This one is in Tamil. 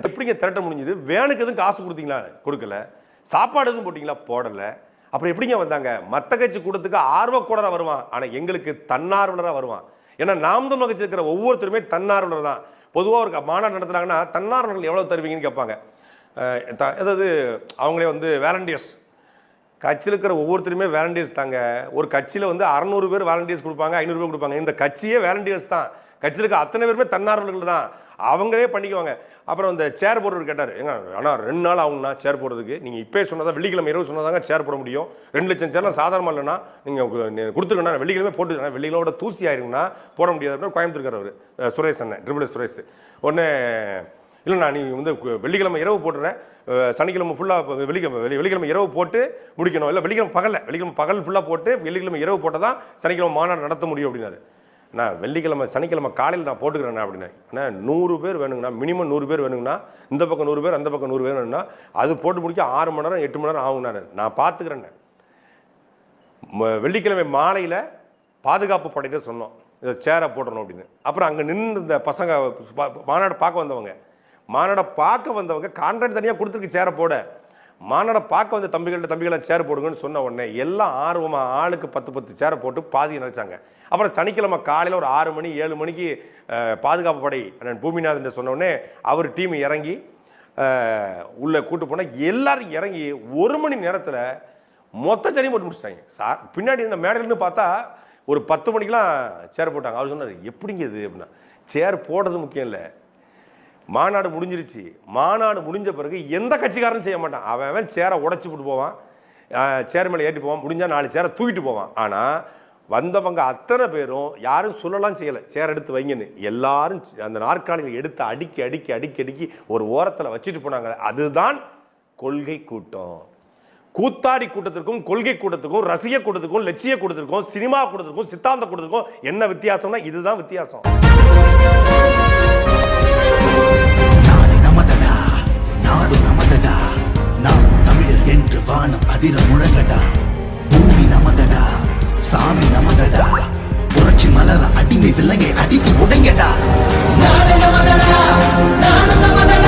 எப்படிங்க திரட்ட முடிஞ்சது? வேனுக்கு எதுவும் காசு கொடுத்தீங்களா? கொடுக்கல. சாப்பாடு எதுவும் போட்டிங்களா? போடல. அப்புறம் எப்படிங்க வந்தாங்க? மற்ற கட்சி கூட்டத்துக்கு ஆர்வக்கூடரா வருவான், ஆனால் எங்களுக்கு தன்னார்வலராக வருவான். ஏன்னா நாம் தமிழர் கட்சி இருக்கிற ஒவ்வொருத்தருமே தன்னார்வலர் தான். பொதுவாக ஒரு மாநாடு நடத்துனாங்கன்னா தன்னார்வலர்கள் எவ்வளோ தருவீங்கன்னு கேட்பாங்க. அதாவது அவங்களே வந்து வேலண்டியர்ஸ், கட்சியில் இருக்கிற ஒவ்வொருத்தருமே வேலண்டியர்ஸ் தாங்க. ஒரு கட்சியில் வந்து 600 பேர் வேலண்டியர்ஸ் கொடுப்பாங்க, 500 பேர் கொடுப்பாங்க. இந்த கட்சியே வேலண்டியர்ஸ் தான். கட்சியில் இருக்க அத்தனை பேருமே தன்னார்வலர்கள் தான். அவங்களே பண்ணிக்குவாங்க. அப்புறம் இந்த சேர் போடுறவர் கேட்டார், ஏங்க ஆனால் 2 நாள் ஆகுங்கண்ணா சேர் போடுறதுக்கு. நீங்கள் இப்போ சொன்னதா வெள்ளிக்கிழமை இரவு சொன்னதாங்க சேர் போட முடியும். 2 லட்சம் சேர்லாம் சாதாரணமாக இல்லைன்னா நீங்கள் கொடுத்துருக்கண்ணா, வெள்ளிக்கிழமை போட்டு வெள்ளிக்கிழமை தூசி ஆயிருங்கண்ணா போட முடியாது அப்படின்னு கோயம்புத்தூர் அவர் சுரேஷ் அண்ணன், ட்ரிபிள் சுரேஷ். உடனே இல்லைண்ணா நீ வந்து வெள்ளிக்கிழமை இரவு போட்டுறேன், சனிக்கிழமை ஃபுல்லாக வெள்ளிக்கிழமை இரவு போட்டு முடிக்கணும், இல்லை வெள்ளிக்கிழமை பகல் ஃபுல்லாக போட்டு வெள்ளிக்கிழமை இரவு போட்டால் தான் சனிக்கிழமை மாநாடு நடத்த முடியும் அப்படின்னாரு. நான் சனிக்கிழமை காலையில் நான் போட்டுக்கிறேண்ணா அப்படின்னா, அண்ணா 100 பேர் வேணுங்கண்ணா, மினிமம் 100 பேர் வேணுங்கண்ணா, இந்த பக்கம் 100 பேர் அந்த பக்கம் 100 பேர் வேணும்னா அது போட்டு முடிக்க 6 மணி நேரம் 8 மணி நேரம் ஆகுங்கண்ணா. நான் பார்த்துக்கிறேண்ணே. வெள்ளிக்கிழமை மாலையில் பாதுகாப்பு படையிட்ட சொன்னோம் இதை சேரை போடணும் அப்படின்னு. அப்புறம் அங்கே நின்று இந்த பசங்க மாநாடு பார்க்க வந்தவங்க கான்ட்ராக்ட் தனியாக கொடுத்துருக்கு சேரை போட. மாநாட பார்க்க வந்த தம்பிகளை சேர் போடுங்கன்னு சொன்ன உடனே எல்லாம் ஆர்வமாக ஆளுக்கு 10 சேரை போட்டு பாதி நினைச்சாங்க. அப்புறம் சனிக்கிழமை காலையில் ஒரு 6 மணி 7 மணிக்கு பாதுகாப்பு படை அண்ணன் பூமிநாதன் சொன்ன உடனே அவர் டீம் இறங்கி உள்ளே கூட்டு போனால் எல்லாரும் இறங்கி 1 மணி நேரத்தில் மொத்த சேரையும் போட்டு முடிச்சிட்டாங்க. பின்னாடி இந்த மேடையில்னு பார்த்தா ஒரு 10 மணிக்கெலாம் சேர் போட்டாங்க. அவர் சொன்னார், எப்படிங்க இது அப்படின்னா, சேர் போடுறது முக்கியம் இல்லை, மாநாடு முடிஞ்சிருச்சு. மாநாடு முடிஞ்ச பிறகு எந்த கட்சிக்காரனும் செய்ய மாட்டான். அவன் சேரை உடைச்சி போட்டு போவான், சேர் மேலே ஏற்றி போவான், முடிஞ்சால் 4 சேரை தூக்கிட்டு போவான். ஆனால் வந்தவங்க அத்தனை பேரும் யாரும் சொல்லலாம் செய்யலை சேர் எடுத்து வைங்கன்னு. எல்லாரும் அந்த நாற்காலிகள் எடுத்து அடுக்கி ஒரு ஓரத்தில் வச்சுட்டு போனாங்க. அதுதான் கொள்கை கூட்டம். கூத்தாடி கூட்டத்திற்கும் கொள்கை கூட்டத்துக்கும் ரசிக கூட்டத்துக்கும் லட்சிய கூட்டத்திற்கும் சினிமா கூட்டத்திற்கும் சித்தாந்த கூட்டத்திற்கும் என்ன வித்தியாசம்னா இதுதான் வித்தியாசம். நாடு நமதடா, நாம் தமிழர் என்று வானம் அதிர முழங்கடா. பூமி நமதடா, சாமி நமதடா, புரட்சி மலர அடிமை விலங்கை அடித்து உடைங்கடா. நாடு நமதடா, நாடு நமதடா.